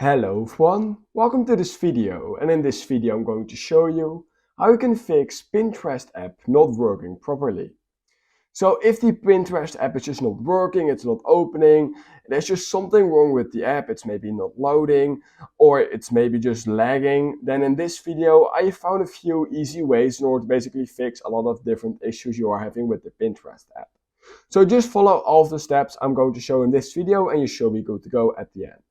Hello everyone, welcome to this video, and in this video I'm going to show you how you can fix Pinterest app not working properly. So if the Pinterest app is just not working, it's not opening, there's just something wrong with the app, it's maybe not loading, or it's maybe just lagging, then in this video I found a few easy ways in order to basically fix a lot of different issues you are having with the Pinterest app. So just follow all of the steps I'm going to show in this video and you should be good to go at the end.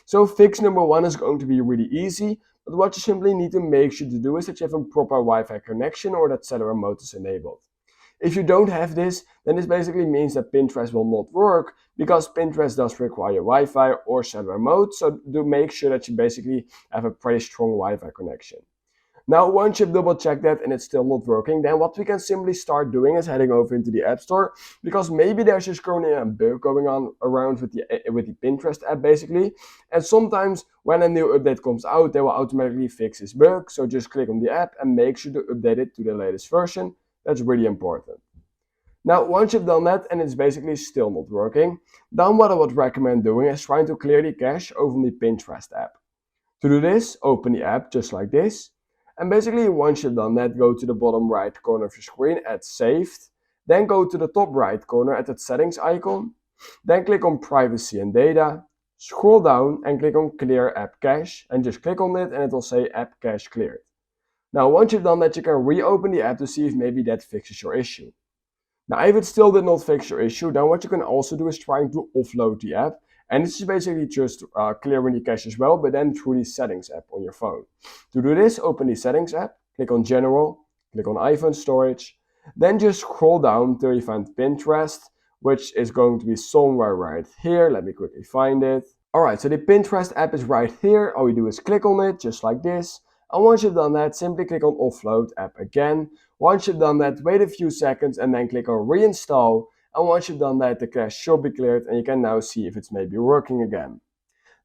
So fix number one is going to be really easy, but what you simply need to make sure to do is that you have a proper Wi-Fi connection or that cellular mode is enabled. If you don't have this, then this basically means that Pinterest will not work because Pinterest does require Wi-Fi or cellular mode, so do make sure that you basically have a pretty strong Wi-Fi connection. Now, once you've double checked that and it's still not working, then what we can simply start doing is heading over into the App Store, because maybe there's just currently a bug going on around with the Pinterest app basically. And sometimes when a new update comes out, they will automatically fix this bug. So just click on the app and make sure to update it to the latest version. That's really important. Now, once you've done that and it's basically still not working, then what I would recommend doing is trying to clear the cache over the Pinterest app. To do this, open the app just like this. And basically, once you've done that, go to the bottom right corner of your screen at Saved. Then go to the top right corner at that settings icon. Then click on Privacy and Data. Scroll down and click on Clear App Cache. And just click on it and it will say App Cache Cleared. Now, once you've done that, you can reopen the app to see if maybe that fixes your issue. Now, if it still did not fix your issue, then what you can also do is trying to offload the app. And this is basically just clearing the cache as well, but then through the Settings app on your phone. To do this, open the Settings app, click on General, click on iPhone Storage, then just scroll down till you find Pinterest, which is going to be somewhere right here. Let me quickly find it. Alright, so the Pinterest app is right here. All you do is click on it, just like this. And once you've done that, simply click on Offload app again. Once you've done that, wait a few seconds and then click on Reinstall. And once you've done that, the cache should be cleared and you can now see if it's maybe working again.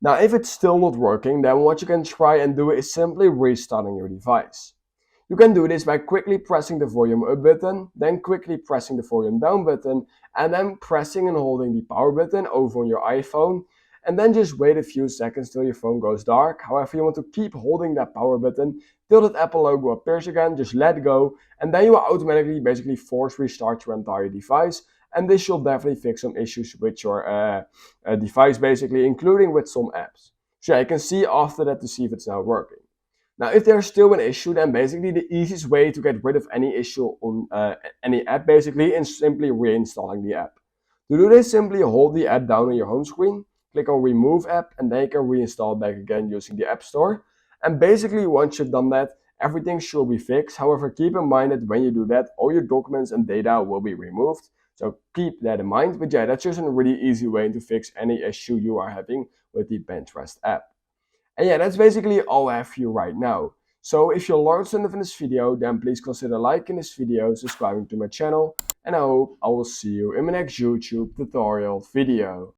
Now, if it's still not working, then what you can try and do is simply restarting your device. You can do this by quickly pressing the volume up button, then quickly pressing the volume down button, and then pressing and holding the power button over on your iPhone, and then just wait a few seconds till your phone goes dark. However, you want to keep holding that power button till that Apple logo appears again, just let go, and then you will automatically basically force restart your entire device. And this should definitely fix some issues with your device basically, including with some apps. So yeah, you can see after that to see if it's now working. Now, if there's still an issue, then basically the easiest way to get rid of any issue on any app basically is simply reinstalling the app. To do this, simply hold the app down on your home screen, click on Remove App, and then you can reinstall back again using the App Store. And basically, once you've done that, everything should be fixed. However, keep in mind that when you do that, all your documents and data will be removed. So keep that in mind. But yeah, that's just a really easy way to fix any issue you are having with the Pinterest app. And yeah, that's basically all I have for you right now. So if you learned something from this video, then please consider liking this video, subscribing to my channel, and I hope I will see you in my next YouTube tutorial video.